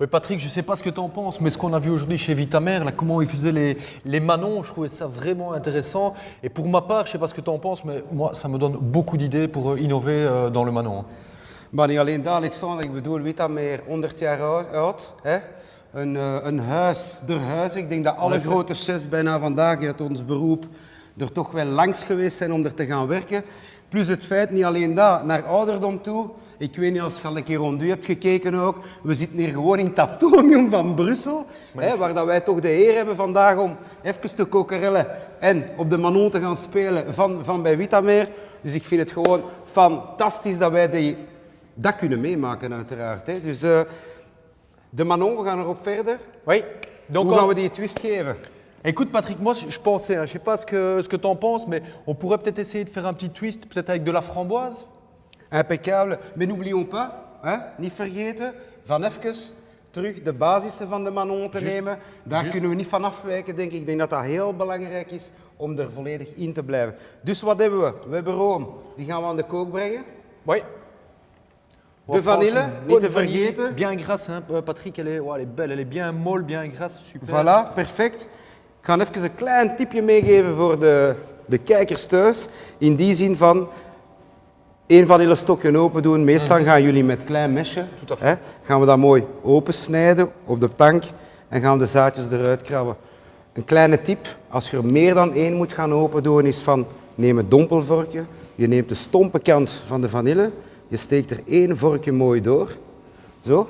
Oui, Patrick, je ne sais pas ce que tu en penses, mais ce qu'on a vu aujourd'hui chez Vitamère, là, comment ils faisaient les manons, je trouvais ça vraiment intéressant. Et pour ma part, je ne sais pas ce que tu en penses, mais moi, ça me donne beaucoup d'idées pour innover dans le manon. Maar niet alleen dat, Alexander, ik bedoel, Vitamère, 100 jaar oud. Hè? Een huis, der huis. Ik denk dat alle grote chefs bijna vandaag uit ons beroep er toch wel langs geweest zijn om er te gaan werken. Plus het feit, niet alleen dat, naar ouderdom toe. Ik weet niet als je al een keer rond u hebt gekeken ook. We zitten hier gewoon in het atomium van Brussel. Hè, waar dat wij toch de eer hebben vandaag om even te kokerellen en op de Manon te gaan spelen van bij Vitamère. Dus ik vind het gewoon fantastisch dat wij dat kunnen meemaken uiteraard. Hè. Dus de Manon, we gaan erop verder. Oui. Donc, Hoe gaan we die twist geven? Écoute Patrick, moi je pensais, je ne sais pas ce que tu en penses, mais on pourrait peut-être essayer de faire un petit twist, peut-être avec de la framboise. Impeccable. Mais n'oublions pas, hè, niet vergeten, van even terug de basissen van de Manon te nemen. Daar kunnen we niet van afwijken, denk ik. Ik denk dat dat heel belangrijk is om er volledig in te blijven. Dus wat hebben we? We hebben room, die gaan we aan de kook brengen. Oui. De vanille, niet te vergeten. Bien grasse, hein, Patrick, elle est belle, elle est bien molle, bien grasse, super. Voilà, perfect. Ik ga even een klein tipje meegeven voor de kijkers thuis. In die zin van, één vanillestokje open doen. Meestal gaan jullie met klein mesje, hè, gaan we dat mooi opensnijden op de plank en gaan we de zaadjes eruit krabben. Een kleine tip, als je er meer dan één moet gaan open doen, is van, neem een dompelvorkje. Je neemt de stompe kant van de vanille, je steekt er één vorkje mooi door. Zo,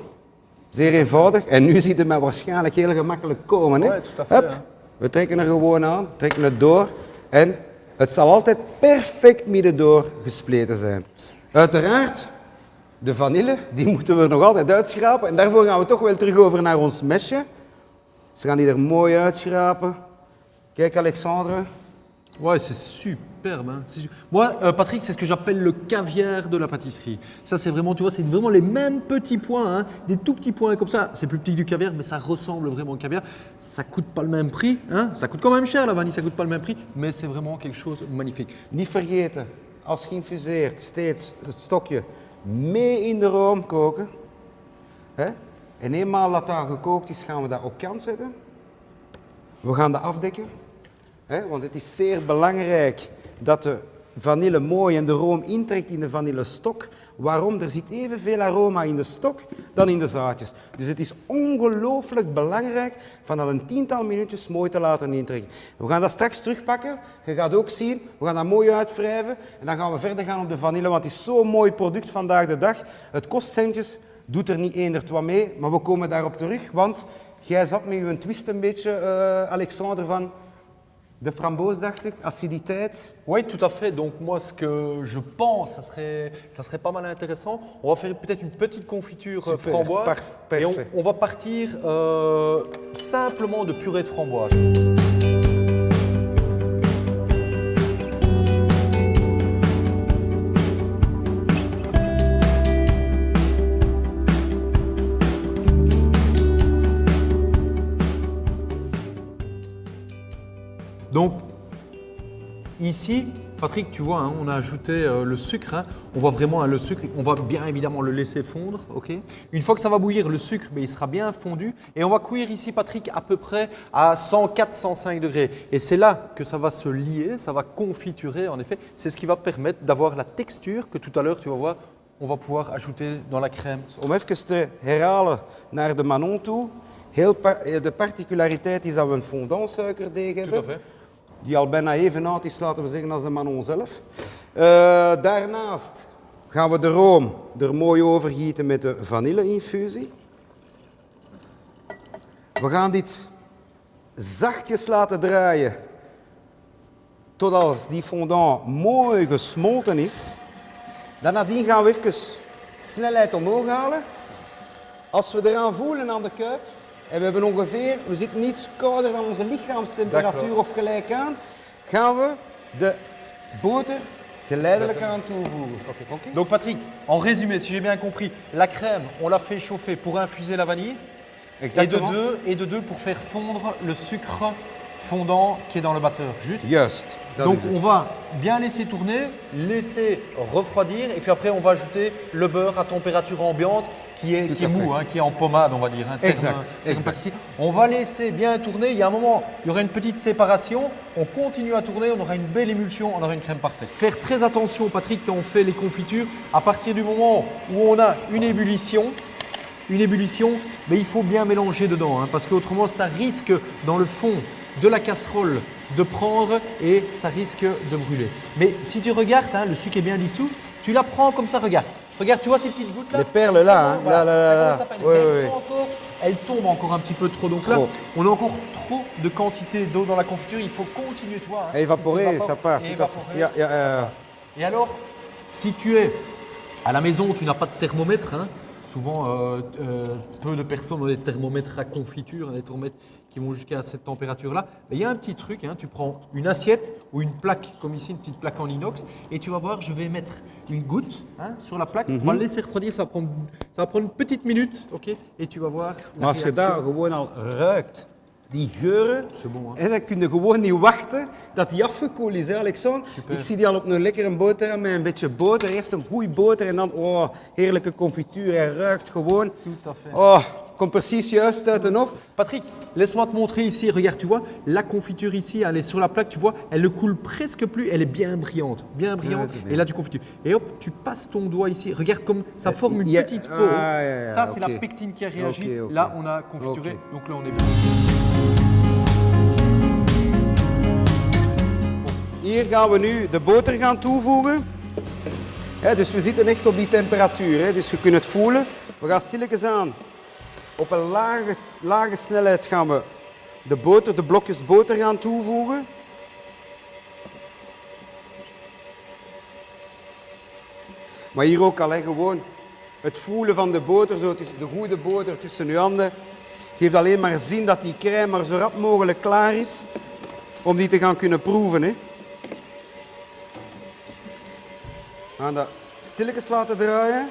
zeer eenvoudig. En nu ziet het mij waarschijnlijk heel gemakkelijk komen. Hè? Ouais, tout à fait, Hup. We trekken er gewoon aan, trekken het door en het zal altijd perfect middendoor gespleten zijn. Uiteraard, de vanille, die moeten we nog altijd uitschrapen en daarvoor gaan we toch wel terug over naar ons mesje. Dus we gaan die er mooi uitschrapen. Kijk Alexandre. Ouais, c'est superbe. Hein. Moi, Patrick, c'est ce que j'appelle le caviar de la pâtisserie. Ça, c'est vraiment, tu vois, c'est vraiment les mêmes petits points, hein, des tout petits points comme ça. C'est plus petit que du caviar, mais ça ressemble vraiment au caviar. Ça coûte pas le même prix, hein. Ça coûte quand même cher la vanille, ça coûte pas le même prix, mais c'est vraiment quelque chose de magnifique. Niet vergeten, als geïnfuseerd, steeds het stokje mee in de room koken. Hè? En eenmaal dat dat gekookt is, gaan we dat op kant zetten. We gaan dat afdekken. Hè? Want het is zeer belangrijk dat de vanille mooi en de room intrekt in de vanillestok. Waarom? Er zit evenveel aroma in de stok dan in de zaadjes. Dus het is ongelooflijk belangrijk van dat een 10-tal minuutjes mooi te laten intrekken. We gaan dat straks terugpakken. Je gaat ook zien, we gaan dat mooi uitwrijven. En dan gaan we verder gaan op de vanille, want het is zo'n mooi product vandaag de dag. Het kost centjes, doet er niet eender wat mee, maar we komen daarop terug. Want jij zat met je twist een beetje, Alexander, van de framboos, dacht ik, aciditeit. Oui, tout à fait. Donc moi, ce que je pense, ça serait pas mal intéressant. On va faire peut-être une petite confiture Super, framboise. Et parfait. on va partir simplement de purée de framboise. Donc, ici, Patrick, tu vois, hein, on a ajouté le sucre. Hein. On voit vraiment hein, le sucre. On va bien évidemment le laisser fondre. Ok. Une fois que ça va bouillir, le sucre, il sera bien fondu. Et on va cuire ici, Patrick, à peu près à 104-105 degrés. Et c'est là que ça va se lier, ça va confiturer en effet. C'est ce qui va permettre d'avoir la texture que tout à l'heure, tu vas voir, on va pouvoir ajouter dans la crème. Om even te herhalen naar de Manon toe. De particulariteit is dat we een fondant suikerdeeg hebben. Tout à fait. Die al bijna even oud is, laten we zeggen, als de Manon zelf. Daarnaast gaan we de room er mooi overgieten met de vanille-infusie. We gaan dit zachtjes laten draaien tot als die fondant mooi gesmolten is. Dan nadien gaan we even snelheid omhoog halen. Als we eraan voelen aan de kuip, en we hebben ongeveer, we zitten iets kouder dan onze lichaamstemperatuur of gelijk aan, gaan we de boter geleidelijk aan toevoegen. Okay. Donc Patrick, en résumé, si j'ai bien compris, la crème, on l'a fait chauffer pour infuser la vanille. Exactement. Et de deux pour faire fondre le sucre fondant qui est dans le batteur. Juste. Juist. dat Donc is het. on va bien laisser tourner, laisser refroidir et puis après on va ajouter le beurre à température ambiante qui est Tout à mou, fait. hein, qui est en pommade on va dire. Hein, Exact, terme exact. pâtissier. On va laisser bien tourner, il y a un moment, il y aura une petite séparation, on continue à tourner, on aura une belle émulsion, on aura une crème parfaite. Faire très attention Patrick quand on fait les confitures, à partir du moment où on a une ébullition, mais il faut bien mélanger dedans hein, parce qu'autrement ça risque dans le fond de la casserole de prendre et ça risque de brûler. Mais si tu regardes, hein, le sucre est bien dissous, tu la prends comme ça, regarde. Regarde, tu vois ces petites gouttes là? Les perles là, hein. Voilà, Là, là, ça là, commence là. à peine. Ouais, Mais ouais, elles ouais. sont encore, elles tombent encore un petit peu trop. Donc là, Trop. on a encore trop de quantité d'eau dans la confiture. Il faut continuer, tu vois. hein. Et évaporer, Il s'évapore. ça part, Et tout à fait. évaporer, Ja, ja, ça ja. part. Et alors, si tu es à la maison, tu n'as pas de thermomètre. Hein. Souvent, peu de personnes ont des thermomètres à confiture, hein, des thermomètres qui vont jusqu'à cette température-là. Mais il y a un petit truc, hein, tu prends une assiette ou une plaque, comme ici, une petite plaque en inox, et tu vas voir, je vais mettre une goutte hein, sur la plaque, on va le laisser refroidir, ça va prendre une petite minute, ok, et tu vas voir la Maar als je daar réaction. gewoon al ruikt, die geuren, C'est bon, hein. en dan kun je gewoon niet wachten dat die afgekoeld is, hè, Alexander? Super. Ik zie die al op een lekkere boterham met een beetje boter. Eerst een goede boter en dan, oh, heerlijke confituur. Hij ruikt gewoon. Tout à fait. Oh, komt precies juist uit de oven. Patrick, laisse-moi te montrer ici. Regarde, tu vois, la confiture ici, elle est sur la plaque, tu vois, elle ne coule presque plus, elle est bien brillante. Bien brillante. c'est bien. Et là, tu confitures. Et hop, tu passes ton doigt ici. Regarde comme ça forme une il y a- petite peau. Ah, ja, ja, Ça, c'est ok. la pectine qui a réagi. Ok, ok. Là, on a confituré. Ok. Donc là, on est bien. Hier gaan we nu de boter gaan toevoegen. Hè, dus we zitten echt op die temperatuur. Hè, dus je kunt het voelen. We gaan stilletjes aan. Op een lage snelheid gaan we de blokjes boter gaan toevoegen. Maar hier ook al, hè, gewoon het voelen van de boter, zo, de goede boter tussen je handen. Geeft alleen maar zin dat die crème maar zo rap mogelijk klaar is om die te gaan kunnen proeven. Hè. We gaan dat stilletjes laten draaien.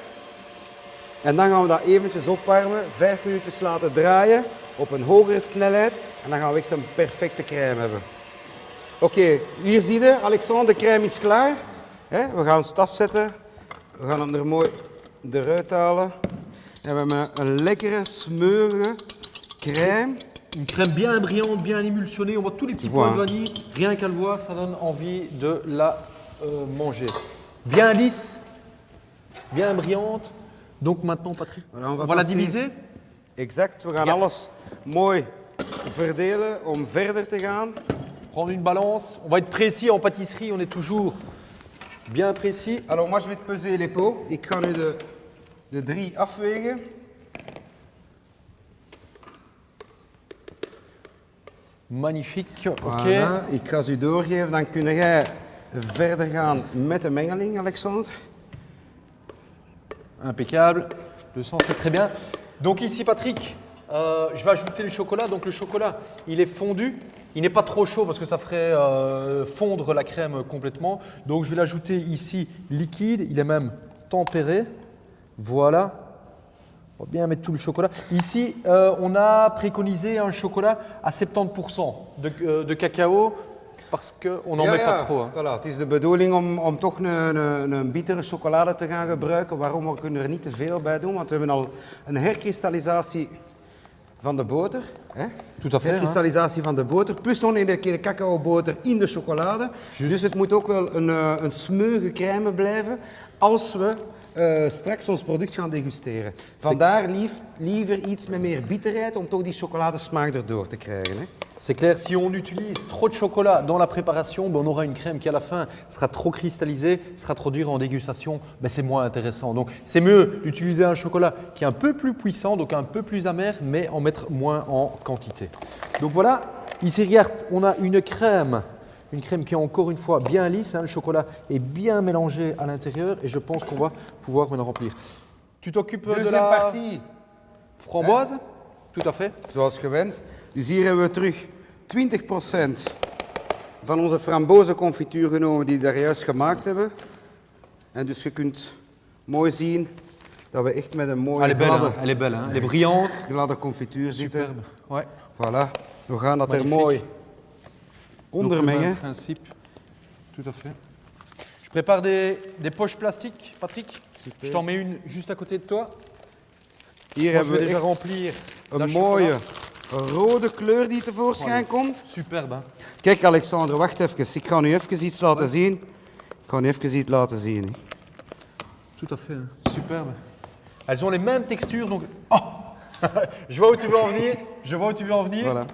En dan gaan we dat eventjes opwarmen, 5 minuutjes laten draaien op een hogere snelheid. En dan gaan we echt een perfecte crème hebben. Oké, hier zie je, Alexander, de crème is klaar. Hè, we gaan het afzetten. We gaan hem er mooi eruit halen. En we hebben een lekkere, smeurige crème. Une crème bien brillante, bien émulsionnée. On voit tous les petits Tu vois, points de hein. vanille. Rien qu'à le voir, ça donne envie de la manger. Bien lisse, bien brillante. Donc maintenant, Patrick, Voilà, on va la passer. diviser. Exact, we gaan Ja. alles mooi verdelen om verder te gaan. Prendre une balance. On va être précis en pâtisserie, on est toujours bien précis. Alors, moi je vais te peser les pots. Ik ga nu de 3 afwegen. Magnifique, ok. Voilà, ik ga ze u doorgeven, dan kun jij verder gaan met de mengeling, Alexander. Impeccable. Le sens, c'est très bien. Donc ici, Patrick, je vais ajouter le chocolat. Donc le chocolat, il est fondu. Il n'est pas trop chaud parce que ça ferait fondre la crème complètement. Donc je vais l'ajouter ici liquide. Il est même tempéré. Voilà. On va bien mettre tout le chocolat. Ici, on a préconisé un chocolat à 70% de cacao parce qu'on n'en met pas trop. Hein. Voilà, het is de bedoeling om toch een bittere chocolade te gaan gebruiken. Waarom? We kunnen er niet te veel bij doen, want we hebben al een herkristallisatie van de boter. Hè? Tout à fait. Hein. Herkristallisatie van de boter, plus nog een keer de cacaoboter in de chocolade. Juist. Dus het moet ook wel een smeuige crème blijven als we straks ons product gaan degusteren. Vandaar liever iets met meer bitterheid om toch die chocoladesmaak erdoor te krijgen. Hè? C'est clair, si on utilise trop de chocolat dans la préparation, ben on aura une crème qui à la fin sera trop cristallisée, sera trop dure en dégustation, ben c'est moins intéressant. Donc c'est mieux d'utiliser un chocolat qui est un peu plus puissant, donc un peu plus amer, mais en mettre moins en quantité. Donc voilà, ici regarde, on a une crème qui est encore une fois bien lisse, hein, le chocolat est bien mélangé à l'intérieur et je pense qu'on va pouvoir maintenant remplir. Tu t'occupes de Deuxième la partie. framboise? Tout à fait. Zoals gewenst. Dus hier hebben we terug 20% van onze frambozenconfituur genomen die we daar juist gemaakt hebben. En dus je kunt mooi zien dat we echt met een mooie Elle est belle, gladde, hein, elle est belle, hein, elle est brillante. gladde confituur zitten. Superbe. Ouais. Voilà. We gaan dat er Magnifique. mooi Ondermengen. Principe. Tout à fait. Je prépare des poches plastiques, Patrick. Super. Je t'en mets une juste à côté de toi. Hier Moi, je hebben vais we déjà echt remplir la een mooie chocolat. rode kleur die tevoorschijn komt. Superbe. Hein? Kijk Alexander, wacht even. Ik ga nu even iets laten zien. Ik ga nu even iets laten zien. Hè. Tout à fait. Hein? Superbe. Elles ont les mêmes textures, donc... Oh Je vois où tu veux en venir. Je vois où tu veux en venir. Voilà.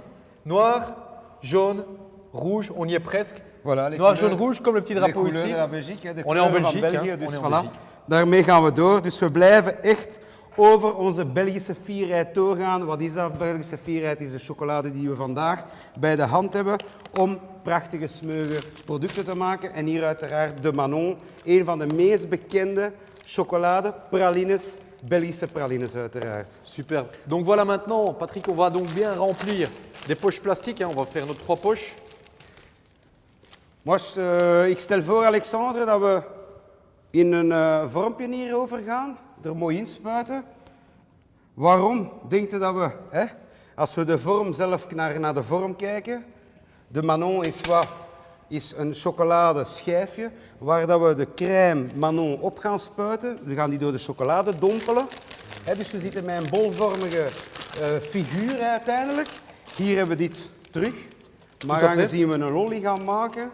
Noir, jaune, rouge, on y est presque. Voilà, les Noir, couleurs- jaune, rouge, comme le petit de drapeau couleur ici. de la Belgique, hè, de On est en kleuren van Belgique, België, hè. dus On est en voilà. Belgique. Daarmee gaan we door. Dus we blijven echt over onze Belgische fierheid doorgaan. Wat is dat? Belgische fierheid is de chocolade die we vandaag bij de hand hebben om prachtige smeuïge producten te maken. En hier uiteraard de Manon, een van de meest bekende chocolade, pralines, Belgische pralines uiteraard. Superbe. Donc voilà maintenant, Patrick, on va donc bien remplir des poches plastiques. Hein. On va faire nos 3 poches. Ik stel voor, Alexander, dat we in een vormpje hierover gaan, er mooi inspuiten. Waarom denkt u dat we, hè, als we de vorm zelf naar de vorm kijken, de Manon is een chocoladeschijfje waar dat we de crème Manon op gaan spuiten. We gaan die door de chocolade dompelen. Hè, dus we zitten met een bolvormige figuur uiteindelijk. Hier hebben we dit terug. Maar à fait. aangezien we een lolly gaan maken,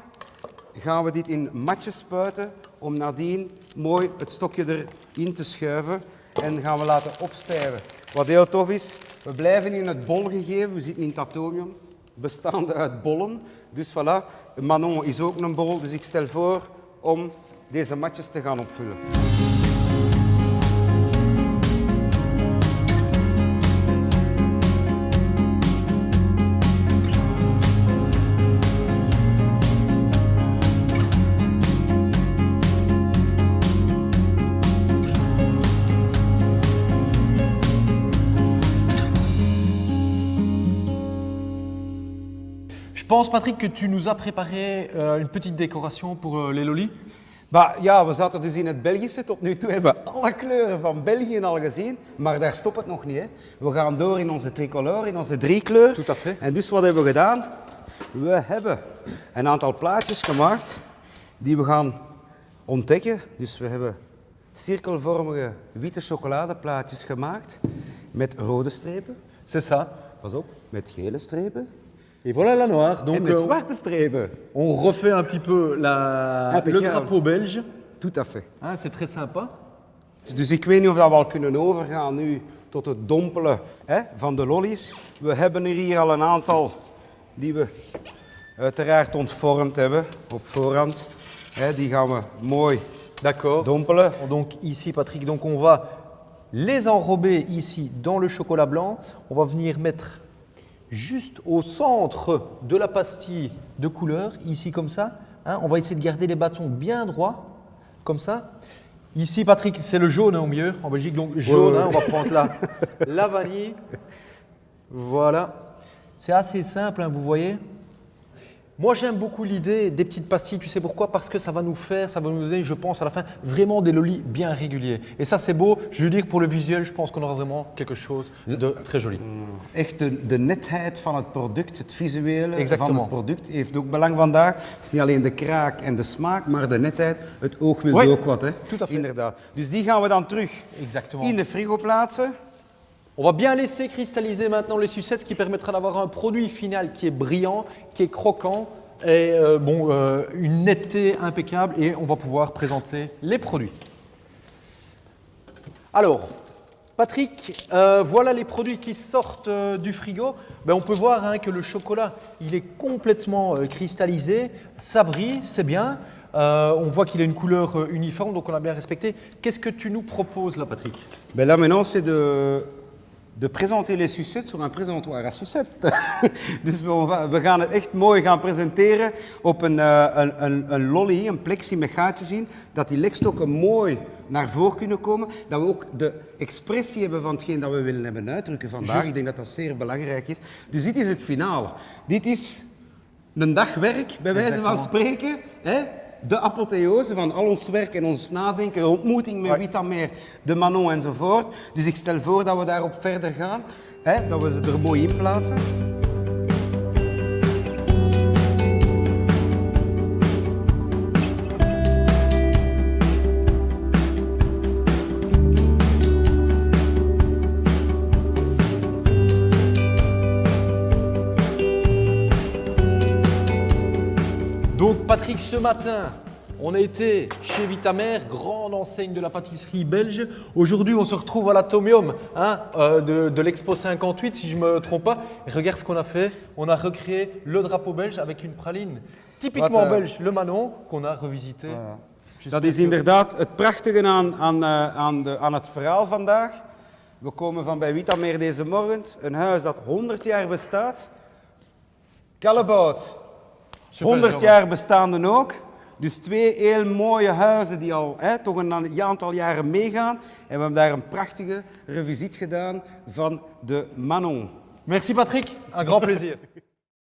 gaan we dit in matjes spuiten om nadien mooi het stokje erin te schuiven en gaan we laten opstijven. Wat heel tof is, we blijven in het bol gegeven, we zitten in het atomium, bestaande uit bollen. Dus voilà, Manon is ook een bol, dus ik stel voor om deze matjes te gaan opvullen. Je pense, Patrick, que tu nous as préparé une petite décoration pour les lolis. Maar ja, we zaten dus in het Belgische. Tot nu toe hebben we alle kleuren van België al gezien. Maar daar stopt het nog niet. Hè. We gaan door in onze tricolore, in onze driekleur. Tout à fait. En dus wat hebben we gedaan? We hebben een aantal plaatjes gemaakt die we gaan ontdekken. Dus we hebben cirkelvormige witte chocoladeplaatjes gemaakt met rode strepen. C'est ça. Pas op, met gele strepen. Et voilà la noire. En Donc met zwarte strepen. on refait un petit peu le Impeccable. drapeau belge. Tout à fait. Hein, c'est très sympa. Dus ik weet niet of dat we al kunnen overgaan nu tot het dompelen van de lollies. We hebben er hier al een aantal die we uiteraard ontvormd hebben op voorhand. Die gaan we mooi D'accord. dompelen. Donc ici, Patrick, donc on va les enrober ici dans le chocolat blanc. On va venir mettre juste au centre de la pastille de couleur, ici comme ça. Hein, on va essayer de garder les bâtons bien droits, comme ça. Ici, Patrick, c'est le jaune hein, au milieu, en Belgique, donc jaune. Ouais. Hein, on va prendre la vanille. Voilà. C'est assez simple, hein, vous voyez. Moi, j'aime beaucoup l'idée des petites pastilles. Tu sais pourquoi? Parce que ça va nous donner, je pense, à la fin, vraiment des lolis bien réguliers. Et ça, c'est beau. Je veux dire, pour le visuel, je pense qu'on aura vraiment quelque chose de très joli. Echt de netheid van het product, het visuele van Exactement. het product heeft ook belang vandaag. Het is niet alleen de kraak en de smaak, maar de netheid, het oog wil Oui, ook wat. Hè? tout à fait. Inderdaad. Dus die gaan we dan terug Exactement. in de frigo plaatsen. On va bien laisser cristalliser maintenant les sucettes, ce qui permettra d'avoir un produit final qui est brillant, qui est croquant et une netteté impeccable et on va pouvoir présenter les produits. Alors, Patrick, voilà les produits qui sortent du frigo. Ben, on peut voir hein, que le chocolat, il est complètement cristallisé, ça brille, c'est bien. On voit qu'il a une couleur uniforme, donc on a bien respecté. Qu'est-ce que tu nous proposes là, Patrick? Ben là maintenant, c'est de présenter les sucettes sur un présentoir à sucettes. Dus we gaan het echt mooi gaan presenteren op een lolly, een plexi met gaatjes in, dat die lekstokken mooi naar voren kunnen komen, dat we ook de expressie hebben van hetgeen dat we willen hebben uitdrukken vandaag. Just. Ik denk dat dat zeer belangrijk is. Dus dit is het finale. Dit is een dag werk, bij wijze van spreken. Hè? De apotheose van al ons werk en ons nadenken, de ontmoeting met Witamer, de Manon enzovoort. Dus ik stel voor dat we daarop verder gaan, hè, dat we ze er mooi in plaatsen. Patrick, ce matin, on a été chez Vitamer, grande enseigne de la pâtisserie belge. Aujourd'hui, on se retrouve à l'Atomium de l'Expo 58, si je ne me trompe pas. Et regarde ce qu'on a fait. On a recréé le drapeau belge avec une praline typiquement belge, le Manon, qu'on a revisité. Dat is inderdaad het prachtige aan het verhaal vandaag. We komen van bij Vitamer deze morgen, een huis dat 100 jaar bestaat. Kellebout, 100 jaar bestaande ook. Dus twee heel mooie huizen die al toch een aantal jaren meegaan. En we hebben daar een prachtige revisit gedaan van de Manon. Merci Patrick, un grand plaisir.